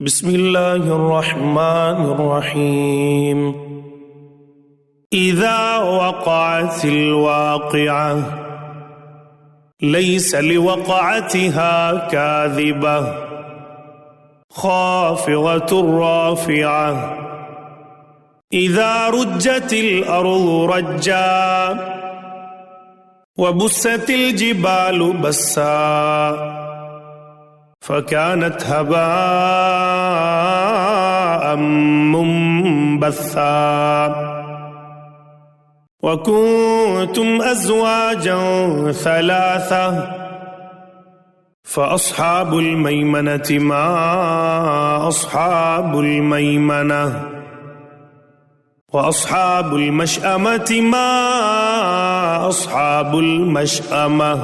बिस्मिल्लाहिर्रहमानिर्रहीम। इज़ा वक़अतिल वाक़िअह लैसा लिवक़अतिहा काज़िबह ख़ाफ़िज़तुर राफ़िअह इज़ा रुज्जतिल अर्ज़ु रज्जा वबुस्सतिल जिबालु बस्सा फ़कानत हबाअम मुंबस्सा वकुंतुम अज़वाजन सलासा फ़अस्हाबुल मैमनति मा अस्हाबुल मैमनह वअस्हाबुल मशअमति मा अस्हाबुल मशअमह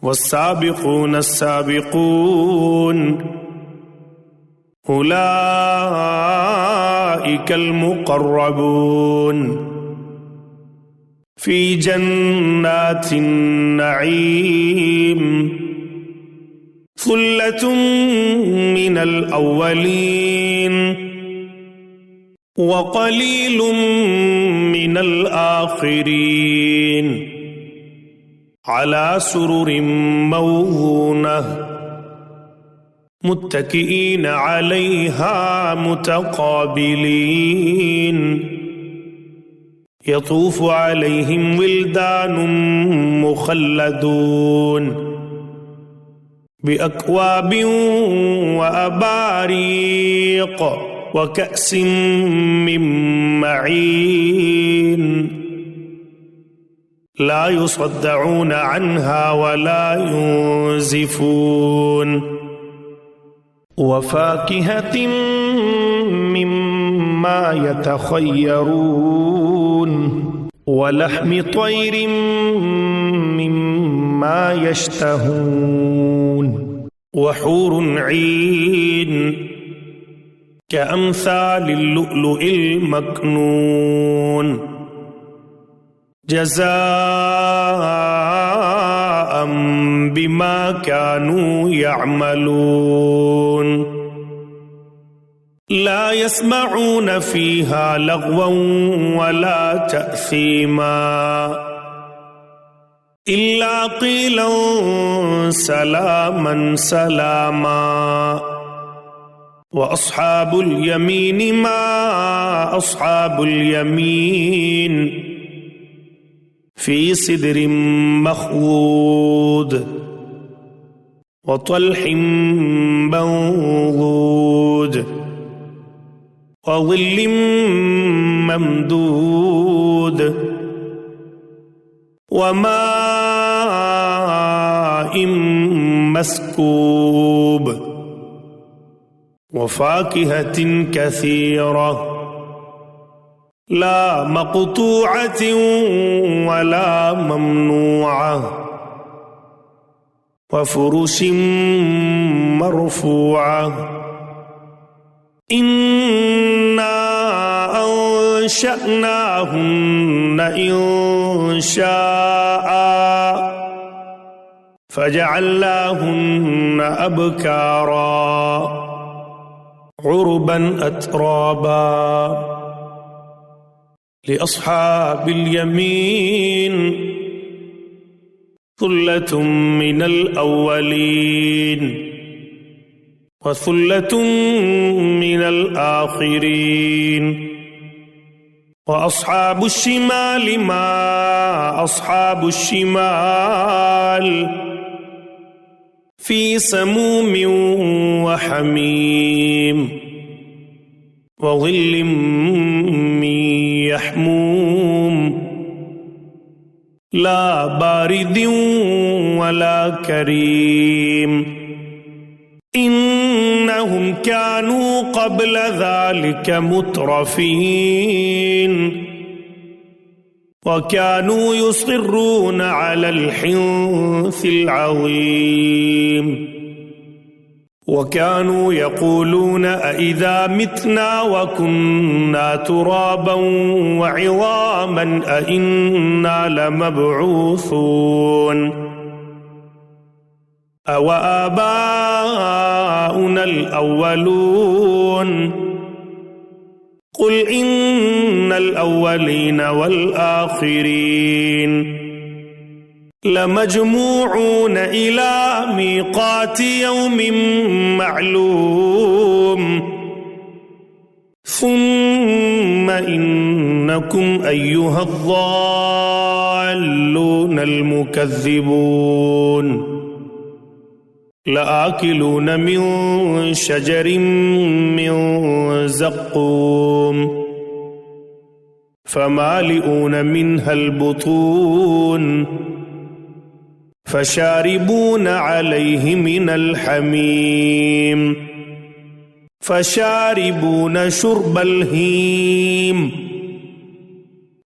वस्साबिक़ून अस्साबिक़ून उलाइकल मुक़र्रबून फ़ी जन्नातिन नईम सुल्लतुम मिनल अव्वलीन वक़लीलुम मिनल आख़िरीन अला सुरुरिम मौज़ूनह मुत्तकिईन अलैहा मुतक़ाबिलीन यतूफ़ु अलैहिम विल्दानुम मुख़ल्लदून बिअक्वाबिन व अबारीक़ व कअसिम मिन मईन ला युसद्दऊन अन्हा वला युंज़िफून वफ़ाकिहतिन मिम्मा यतख़य्यरून वलहमि तयरिन मिम्मा यश्तहून वहूरुन ईन कअम्सालिल लुअलुइल मकनून जज़ाअम बिमा कानू यअमलून ला यस्मऊन फ़ीहा लग़वन वला तअसीमा इल्ला क़ीलन सलामन सलामा व अस्हाबुल यमीन मा अस्हाबुल यमीन फ़ी सिदरिम मख़्दूद व तल्हिम मंज़ूद व ज़िल्लिम ममदूद व माइन मस्कूब व फ़ाकिहतिन कसीरा ला मक़तूअतिन वला ममनूअह व फ़ुरुशिन मरफ़ूअह इन्ना अंशअनाहुन्ना इंशाअ फ़जअलनाहुन्ना अबकारा उर्बन अतराबा लिअस्हाबिल यमीन सुल्लतुम मिनल अव्वलीन व सुल्लतुम मिनल आख़िरीन व अस्हाबुश शिमाल मा अस्हाबुश शिमाल फ़ी समूमिन व हमीम व ज़िल्लिम मिन यहमूम ला बारिदिन वला करीम इन्नहुम कानू क़ब्ल ज़ालिक मुत्रफ़ीन व कानू युसिर्रून अलल हिन्सिल अज़ीम व कानू यक़ूलून अइज़ा मितना व कुन्ना तुराबन व इज़ामन अइन्ना लमबऊसून أوآباؤنا الأولون قل إن الأولين والآخرين لمجموعون إلى ميقات يوم معلوم ثم إنكم أيها الضالون المكذبون لآكلون من شجر من زقوم فمالئون منها البطون فشاربون عليه من الحميم فشاربون شرب الهيم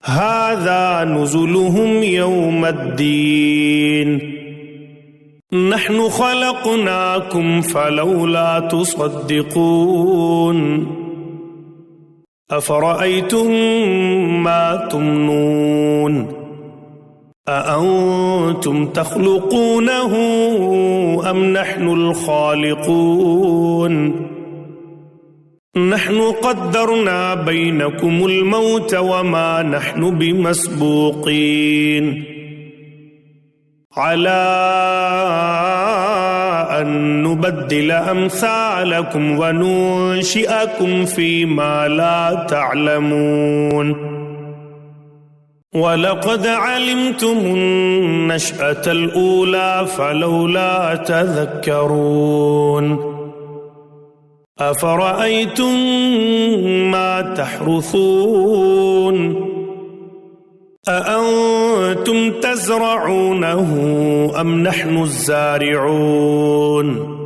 هذا نزلهم يوم الدين نحن خلقناكم فلولا تصدقون أفرأيتم ما تمنون أأنتم تخلقونه أم نحن الخالقون نحن قدرنا بينكم الموت وما نحن بمسبوقين على أن نبدل أمثالكم وننشئكم فيما لا تعلمون ولقد علمتم النشأة الأولى فلولا تذكرون أفرأيتم ما تحرثون أأنتم تزرعونه أم نحن الزارعون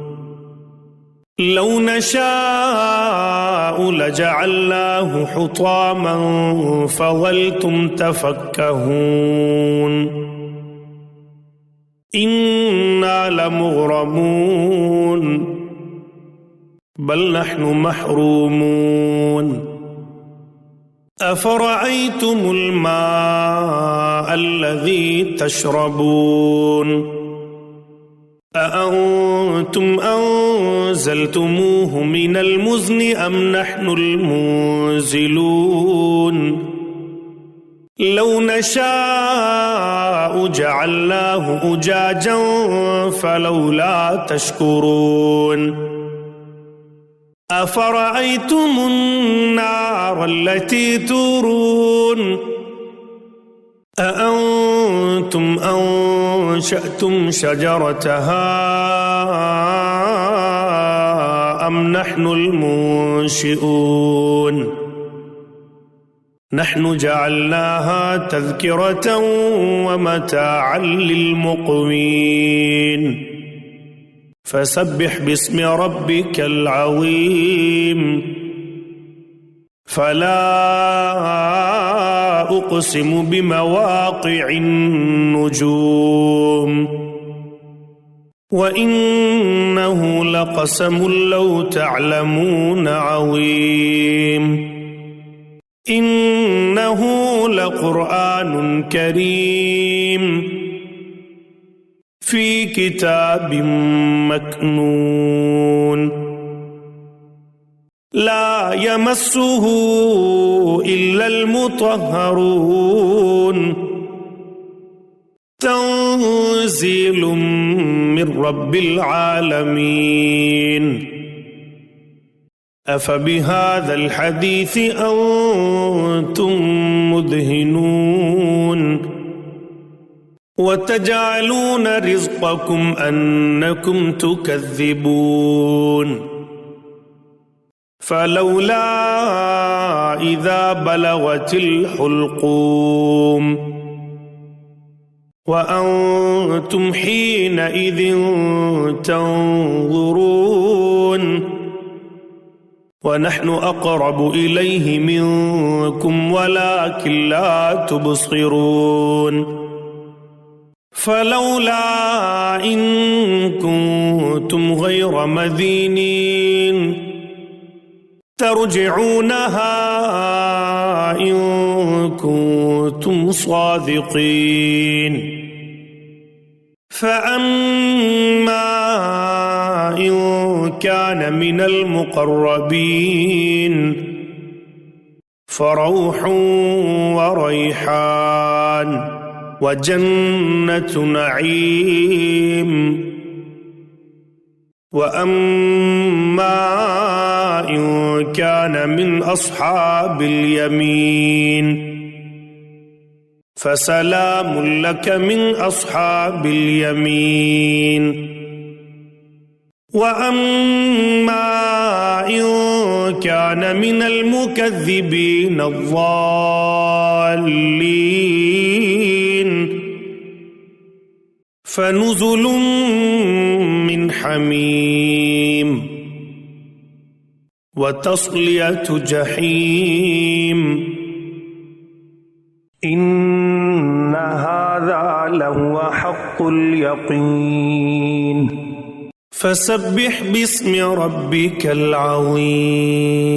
لو نشاء لجعلناه حطاما فظلتم تفكهون إنا لمغرمون بل نحن محرومون أفرأيتم الماء الذي تشربون أأنتم أنزلتموه من المزن أم نحن المنزلون لو نشاء جعلناه أجاجا فلولا تشكرون أفرأيتم النار التي تورون أأنتم أنشأتم شجرتها أم نحن المنشئون نحن جعلناها تذكرة ومتاعا للمقوين فسبح باسم ربك العظيم فلا أقسم بمواقع النجوم وإنه لقسم لو تعلمون عظيم إنه لقرآن كريم في كتاب مكنون لا يمسه إلا المطهرون تنزيل من رب العالمين أفبهذا الحديث أنتم مدهنون وتجعلون رزقكم أنكم تكذبون فلولا إذا بلغت الحلقوم وأنتم حينئذ تنظرون ونحن أقرب إليه منكم ولكن لا تبصرون فلولا إن كنتم غير مدينين ترجعونها إن كنتم صادقين فأما إن كان من المقربين فروح وريحان وجنة نعيم. وأما إن كان من أصحاب اليمين فسلام لك من أصحاب اليمين. وأما إن كان من المكذبين الضالين فنزل من حميم وتصلية جحيم. إن هذا لهو حق اليقين. فسبح باسم ربك العظيم.